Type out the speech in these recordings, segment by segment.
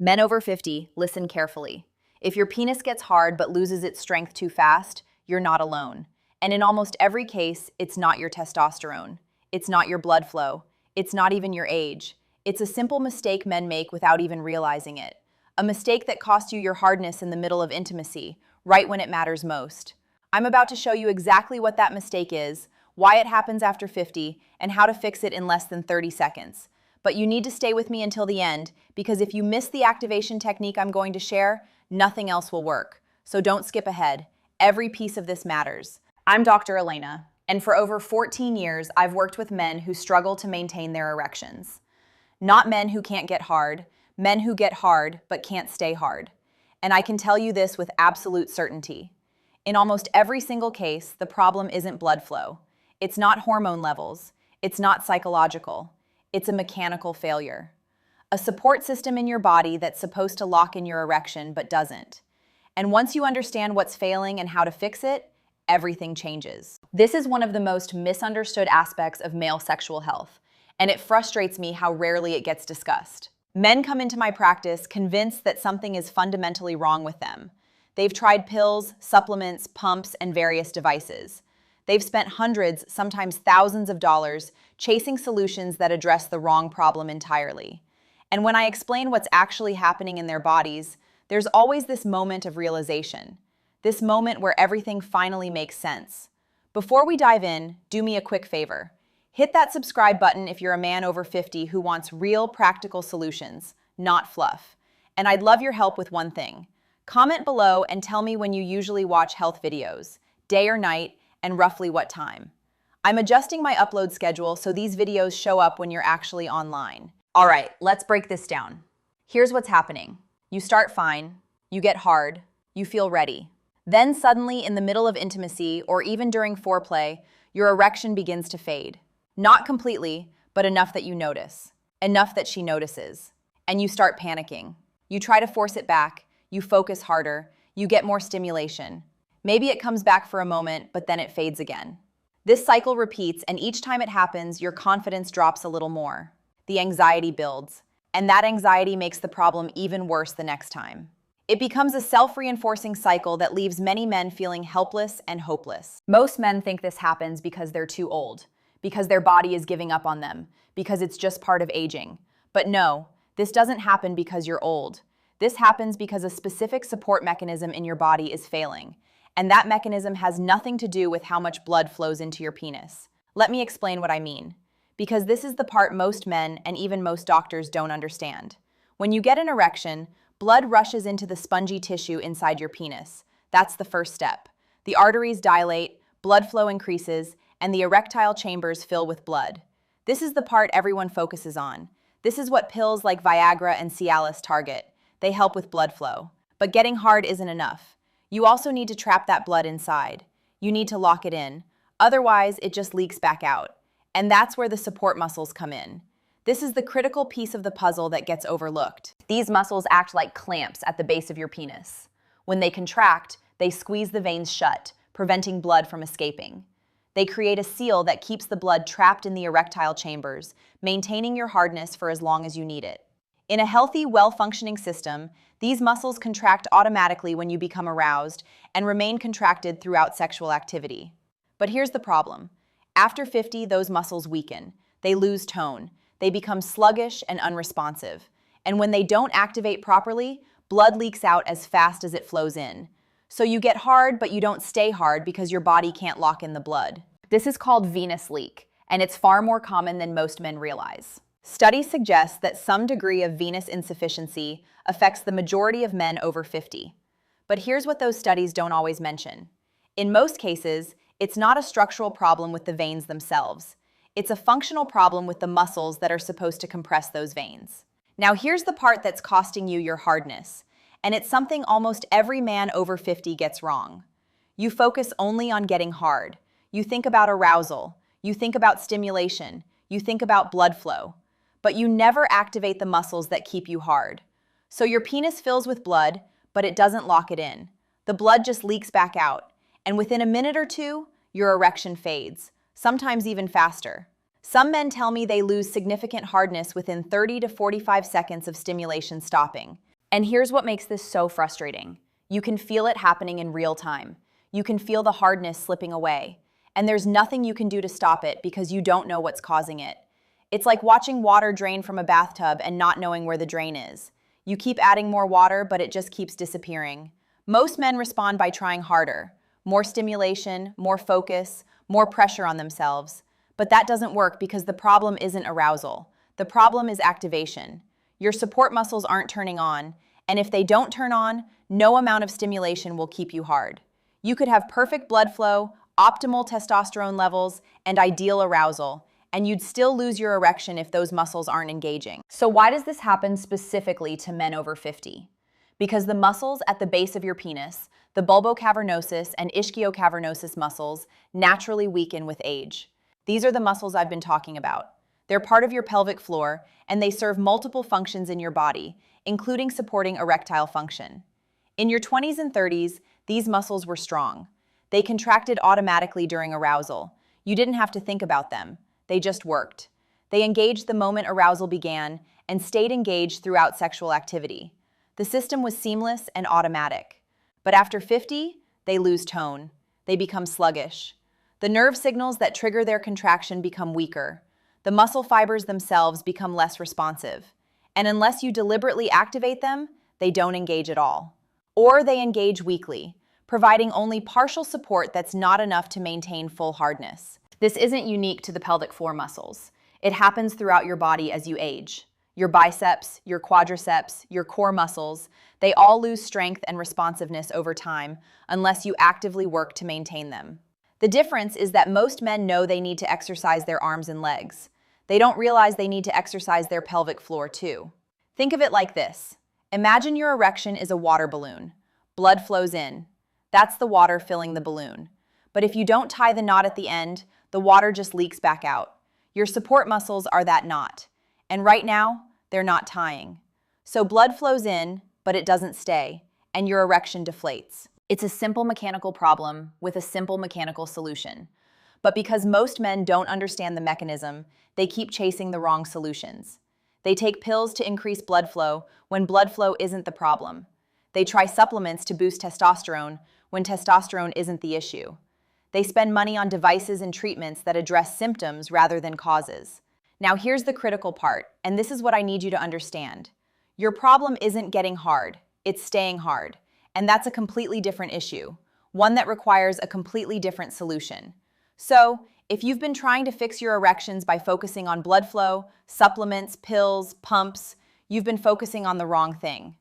Men over 50, listen carefully. If your penis gets hard but loses its strength too fast, you're not alone. And in almost every case, it's not your testosterone. It's not your blood flow. It's not even your age. It's a simple mistake men make without even realizing it. A mistake that costs you your hardness in the middle of intimacy, right when it matters most. I'm about to show you exactly what that mistake is, why it happens after 50, and how to fix it in less than 30 seconds. But you need to stay with me until the end, because if you miss the activation technique I'm going to share, nothing else will work. So don't skip ahead. Every piece of this matters. I'm Dr. Elena, and for over 14 years, I've worked with men who struggle to maintain their erections. Not men who can't get hard, men who get hard but can't stay hard. And I can tell you this with absolute certainty. In almost every single case, the problem isn't blood flow. It's not hormone levels. It's not psychological. It's a mechanical failure. A support system in your body that's supposed to lock in your erection but doesn't. And once you understand what's failing and how to fix it, everything changes. This is one of the most misunderstood aspects of male sexual health, and it frustrates me how rarely it gets discussed. Men come into my practice convinced that something is fundamentally wrong with them. They've tried pills, supplements, pumps, and various devices. They've spent hundreds, sometimes thousands of dollars chasing solutions that address the wrong problem entirely. And when I explain what's actually happening in their bodies, there's always this moment of realization, this moment where everything finally makes sense. Before we dive in, do me a quick favor. Hit that subscribe button if you're a man over 50 who wants real practical solutions, not fluff. And I'd love your help with one thing. Comment below and tell me when you usually watch health videos, day or night, and roughly what time. I'm adjusting my upload schedule so these videos show up when you're actually online. All right, let's break this down. Here's what's happening. You start fine, you get hard, you feel ready. Then suddenly, in the middle of intimacy or even during foreplay, your erection begins to fade. Not completely, but enough that you notice. Enough that she notices. And you start panicking. You try to force it back, you focus harder, you get more stimulation. Maybe it comes back for a moment, but then it fades again. This cycle repeats, and each time it happens, your confidence drops a little more. The anxiety builds, and that anxiety makes the problem even worse the next time. It becomes a self-reinforcing cycle that leaves many men feeling helpless and hopeless. Most men think this happens because they're too old, because their body is giving up on them, because it's just part of aging. But no, this doesn't happen because you're old. This happens because a specific support mechanism in your body is failing. And that mechanism has nothing to do with how much blood flows into your penis. Let me explain what I mean. Because this is the part most men and even most doctors don't understand. When you get an erection, blood rushes into the spongy tissue inside your penis. That's the first step. The arteries dilate, blood flow increases, and the erectile chambers fill with blood. This is the part everyone focuses on. This is what pills like Viagra and Cialis target. They help with blood flow. But getting hard isn't enough. You also need to trap that blood inside. You need to lock it in. Otherwise, it just leaks back out. And that's where the support muscles come in. This is the critical piece of the puzzle that gets overlooked. These muscles act like clamps at the base of your penis. When they contract, they squeeze the veins shut, preventing blood from escaping. They create a seal that keeps the blood trapped in the erectile chambers, maintaining your hardness for as long as you need it. In a healthy, well-functioning system, these muscles contract automatically when you become aroused and remain contracted throughout sexual activity. But here's the problem. After 50, those muscles weaken. They lose tone. They become sluggish and unresponsive. And when they don't activate properly, blood leaks out as fast as it flows in. So you get hard, but you don't stay hard because your body can't lock in the blood. This is called venous leak, and it's far more common than most men realize. Studies suggest that some degree of venous insufficiency affects the majority of men over 50. But here's what those studies don't always mention. In most cases, it's not a structural problem with the veins themselves. It's a functional problem with the muscles that are supposed to compress those veins. Now here's the part that's costing you your hardness, and it's something almost every man over 50 gets wrong. You focus only on getting hard. You think about arousal. You think about stimulation. You think about blood flow. But you never activate the muscles that keep you hard. So your penis fills with blood, but it doesn't lock it in. The blood just leaks back out, and within a minute or two, your erection fades, sometimes even faster. Some men tell me they lose significant hardness within 30 to 45 seconds of stimulation stopping. And here's what makes this so frustrating. You can feel it happening in real time. You can feel the hardness slipping away. And there's nothing you can do to stop it because you don't know what's causing it. It's like watching water drain from a bathtub and not knowing where the drain is. You keep adding more water, but it just keeps disappearing. Most men respond by trying harder. More stimulation, more focus, more pressure on themselves. But that doesn't work because the problem isn't arousal. The problem is activation. Your support muscles aren't turning on, and if they don't turn on, no amount of stimulation will keep you hard. You could have perfect blood flow, optimal testosterone levels, and ideal arousal, and you'd still lose your erection if those muscles aren't engaging. So why does this happen specifically to men over 50? Because the muscles at the base of your penis, the bulbocavernosus and ischiocavernosus muscles, naturally weaken with age. These are the muscles I've been talking about. They're part of your pelvic floor, and they serve multiple functions in your body, including supporting erectile function. In your 20s and 30s, these muscles were strong. They contracted automatically during arousal. You didn't have to think about them. They just worked. They engaged the moment arousal began and stayed engaged throughout sexual activity. The system was seamless and automatic. But after 50, they lose tone. They become sluggish. The nerve signals that trigger their contraction become weaker. The muscle fibers themselves become less responsive. And unless you deliberately activate them, they don't engage at all. Or they engage weakly, providing only partial support that's not enough to maintain full hardness. This isn't unique to the pelvic floor muscles. It happens throughout your body as you age. Your biceps, your quadriceps, your core muscles, they all lose strength and responsiveness over time unless you actively work to maintain them. The difference is that most men know they need to exercise their arms and legs. They don't realize they need to exercise their pelvic floor too. Think of it like this. Imagine your erection is a water balloon. Blood flows in. That's the water filling the balloon. But if you don't tie the knot at the end, the water just leaks back out. Your support muscles are that knot. And right now, they're not tying. So blood flows in, but it doesn't stay, and your erection deflates. It's a simple mechanical problem with a simple mechanical solution. But because most men don't understand the mechanism, they keep chasing the wrong solutions. They take pills to increase blood flow when blood flow isn't the problem. They try supplements to boost testosterone when testosterone isn't the issue. They spend money on devices and treatments that address symptoms rather than causes. Now here's the critical part, and this is what I need you to understand. Your problem isn't getting hard, it's staying hard. And that's a completely different issue, one that requires a completely different solution. So, if you've been trying to fix your erections by focusing on blood flow, supplements, pills, pumps, you've been focusing on the wrong thing.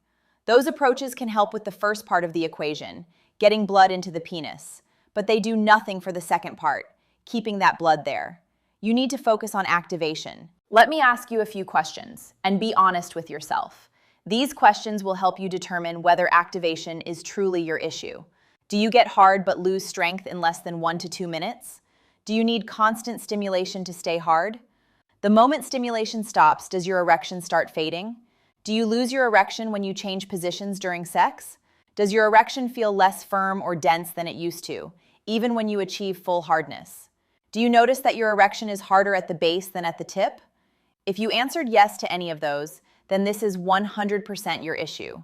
Those approaches can help with the first part of the equation, getting blood into the penis, but they do nothing for the second part, keeping that blood there. You need to focus on activation. Let me ask you a few questions, and be honest with yourself. These questions will help you determine whether activation is truly your issue. Do you get hard but lose strength in less than 1 to 2 minutes? Do you need constant stimulation to stay hard? The moment stimulation stops, does your erection start fading? Do you lose your erection when you change positions during sex? Does your erection feel less firm or dense than it used to, even when you achieve full hardness? Do you notice that your erection is harder at the base than at the tip? If you answered yes to any of those, then this is 100% your issue.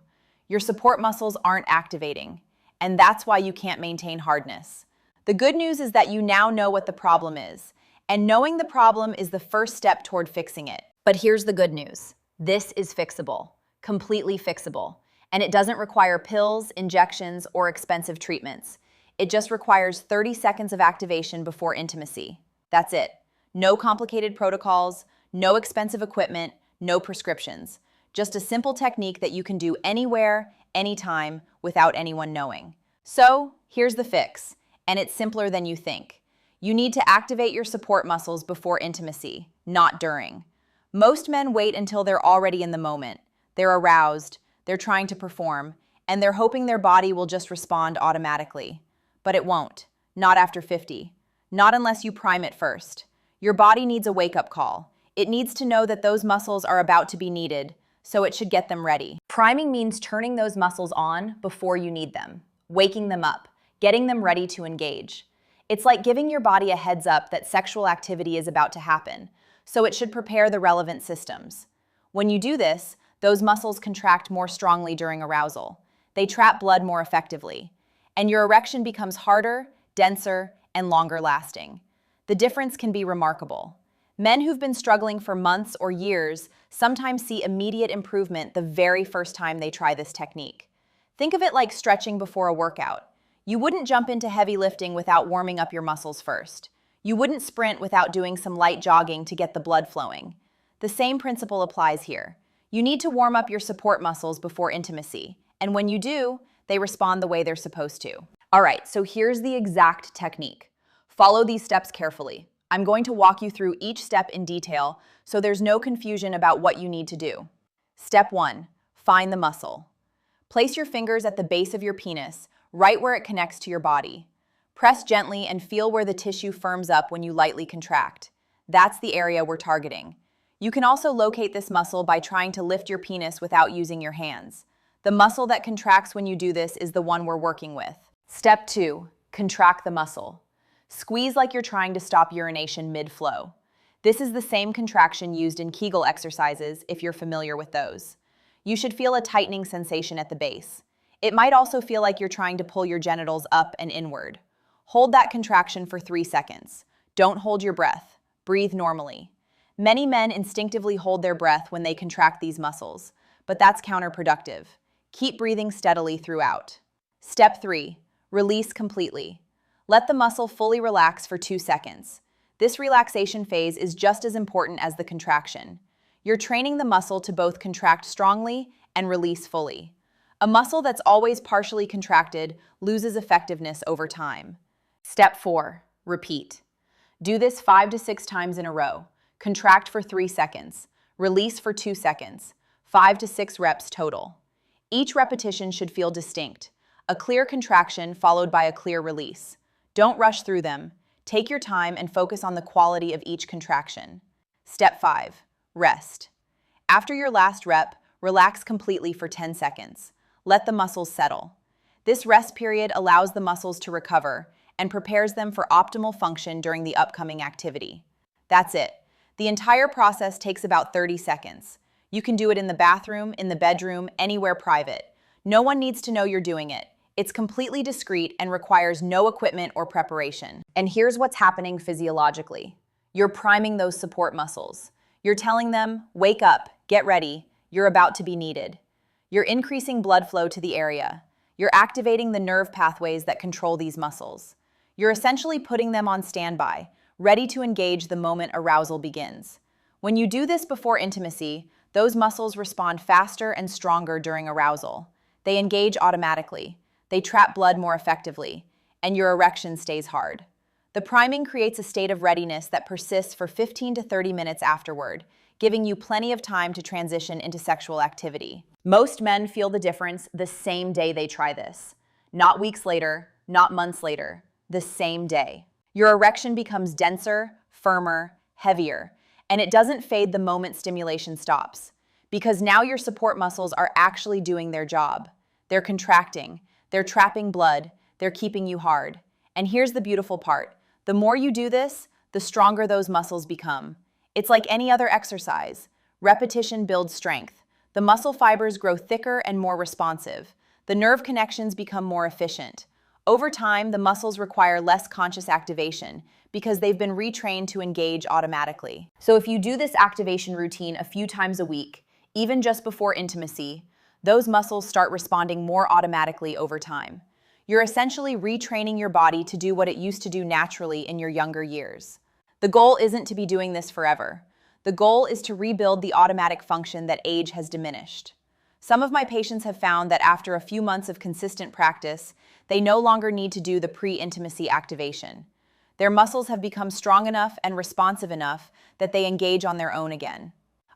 Your support muscles aren't activating, and that's why you can't maintain hardness. The good news is that you now know what the problem is, and knowing the problem is the first step toward fixing it. But here's the good news. This is fixable, completely fixable, and it doesn't require pills, injections, or expensive treatments. It just requires 30 seconds of activation before intimacy. That's it. No complicated protocols, no expensive equipment, no prescriptions. Just a simple technique that you can do anywhere, anytime, without anyone knowing. So, here's the fix, and it's simpler than you think. You need to activate your support muscles before intimacy, not during. Most men wait until they're already in the moment. They're aroused, they're trying to perform, and they're hoping their body will just respond automatically. But it won't. Not after 50. Not unless you prime it first. Your body needs a wake-up call. It needs to know that those muscles are about to be needed, so it should get them ready. Priming means turning those muscles on before you need them, waking them up, getting them ready to engage. It's like giving your body a heads up that sexual activity is about to happen, so it should prepare the relevant systems. When you do this, Those muscles contract more strongly during arousal. They trap blood more effectively. And your erection becomes harder, denser, and longer lasting. The difference can be remarkable. Men who've been struggling for months or years sometimes see immediate improvement the very first time they try this technique. Think of it like stretching before a workout. You wouldn't jump into heavy lifting without warming up your muscles first. You wouldn't sprint without doing some light jogging to get the blood flowing. The same principle applies here. You need to warm up your support muscles before intimacy, and when you do, they respond the way they're supposed to. All right, so here's the exact technique. Follow these steps carefully. I'm going to walk you through each step in detail so there's no confusion about what you need to do. Step 1. Find the muscle. Place your fingers at the base of your penis, right where it connects to your body. Press gently and feel where the tissue firms up when you lightly contract. That's the area we're targeting. You can also locate this muscle by trying to lift your penis without using your hands. The muscle that contracts when you do this is the one we're working with. Step 2. Contract the muscle. Squeeze like you're trying to stop urination mid-flow. This is the same contraction used in Kegel exercises if you're familiar with those. You should feel a tightening sensation at the base. It might also feel like you're trying to pull your genitals up and inward. Hold that contraction for 3 seconds. Don't hold your breath. Breathe normally. Many men instinctively hold their breath when they contract these muscles, but that's counterproductive. Keep breathing steadily throughout. Step 3. Release completely. Let the muscle fully relax for 2 seconds. This relaxation phase is just as important as the contraction. You're training the muscle to both contract strongly and release fully. A muscle that's always partially contracted loses effectiveness over time. Step 4. Repeat. Do this 5 to 6 times in a row. Contract for 3 seconds. Release for 2 seconds. 5 to 6 reps total. Each repetition should feel distinct. A clear contraction followed by a clear release. Don't rush through them. Take your time and focus on the quality of each contraction. Step 5. Rest. After your last rep, relax completely for 10 seconds. Let the muscles settle. This rest period allows the muscles to recover and prepares them for optimal function during the upcoming activity. That's it. The entire process takes about 30 seconds. You can do it in the bathroom, in the bedroom, anywhere private. No one needs to know you're doing it. It's completely discreet and requires no equipment or preparation. And here's what's happening physiologically. You're priming those support muscles. You're telling them, wake up, get ready, you're about to be needed. You're increasing blood flow to the area. You're activating the nerve pathways that control these muscles. You're essentially putting them on standby, ready to engage the moment arousal begins. When you do this before intimacy, those muscles respond faster and stronger during arousal. They engage automatically. They trap blood more effectively, and your erection stays hard. The priming creates a state of readiness that persists for 15 to 30 minutes afterward, giving you plenty of time to transition into sexual activity. Most men feel the difference the same day they try this. Not weeks later, not months later, the same day. Your erection becomes denser, firmer, heavier, and it doesn't fade the moment stimulation stops, because now your support muscles are actually doing their job. They're contracting, they're trapping blood, they're keeping you hard. And here's the beautiful part. The more you do this, the stronger those muscles become. It's like any other exercise. Repetition builds strength. The muscle fibers grow thicker and more responsive. The nerve connections become more efficient. Over time, the muscles require less conscious activation because they've been retrained to engage automatically. So if you do this activation routine a few times a week, even just before intimacy, those muscles start responding more automatically over time. You're essentially retraining your body to do what it used to do naturally in your younger years. The goal isn't to be doing this forever. The goal is to rebuild the automatic function that age has diminished. Some of my patients have found that after a few months of consistent practice, they no longer need to do the pre-intimacy activation. Their muscles have become strong enough and responsive enough that they engage on their own again.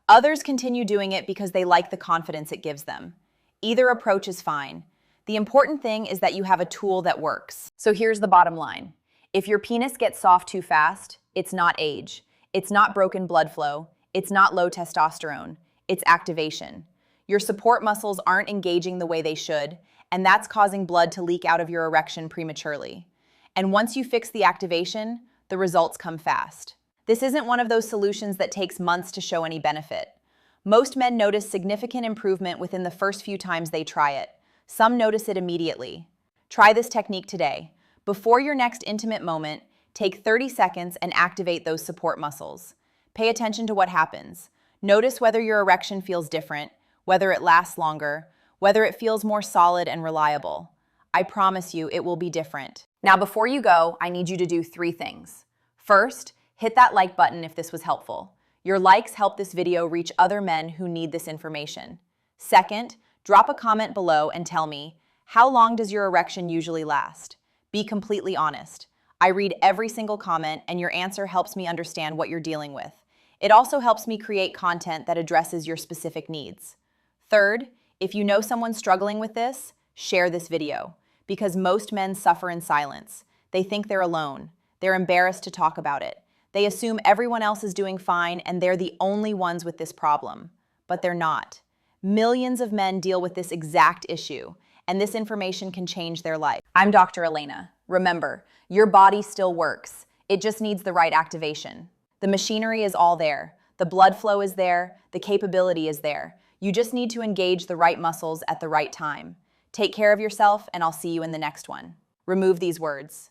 Others continue doing it because they like the confidence it gives them. Either approach is fine. The important thing is that you have a tool that works. So here's the bottom line. If your penis gets soft too fast, it's not age. It's not broken blood flow. It's not low testosterone. It's activation. Your support muscles aren't engaging the way they should, and that's causing blood to leak out of your erection prematurely. And once you fix the activation, the results come fast. This isn't one of those solutions that takes months to show any benefit. Most men notice significant improvement within the first few times they try it. Some notice it immediately. Try this technique today. Before your next intimate moment, take 30 seconds and activate those support muscles. Pay attention to what happens. Notice whether your erection feels different, whether it lasts longer, whether it feels more solid and reliable. I promise you it will be different. Now, before you go, I need you to do 3 things. First, hit that like button if this was helpful. Your likes help this video reach other men who need this information. Second, drop a comment below and tell me, how long does your erection usually last? Be completely honest. I read every single comment, and your answer helps me understand what you're dealing with. It also helps me create content that addresses your specific needs. Third, if you know someone struggling with this, share this video, because most men suffer in silence. They think they're alone. They're embarrassed to talk about it. They assume everyone else is doing fine and they're the only ones with this problem. But they're not. Millions of men deal with this exact issue, and this information can change their life. I'm Dr. Elena. Remember, your body still works. It just needs the right activation. The machinery is all there. The blood flow is there. The capability is there. You just need to engage the right muscles at the right time. Take care of yourself, and I'll see you in the next one. Remove these words.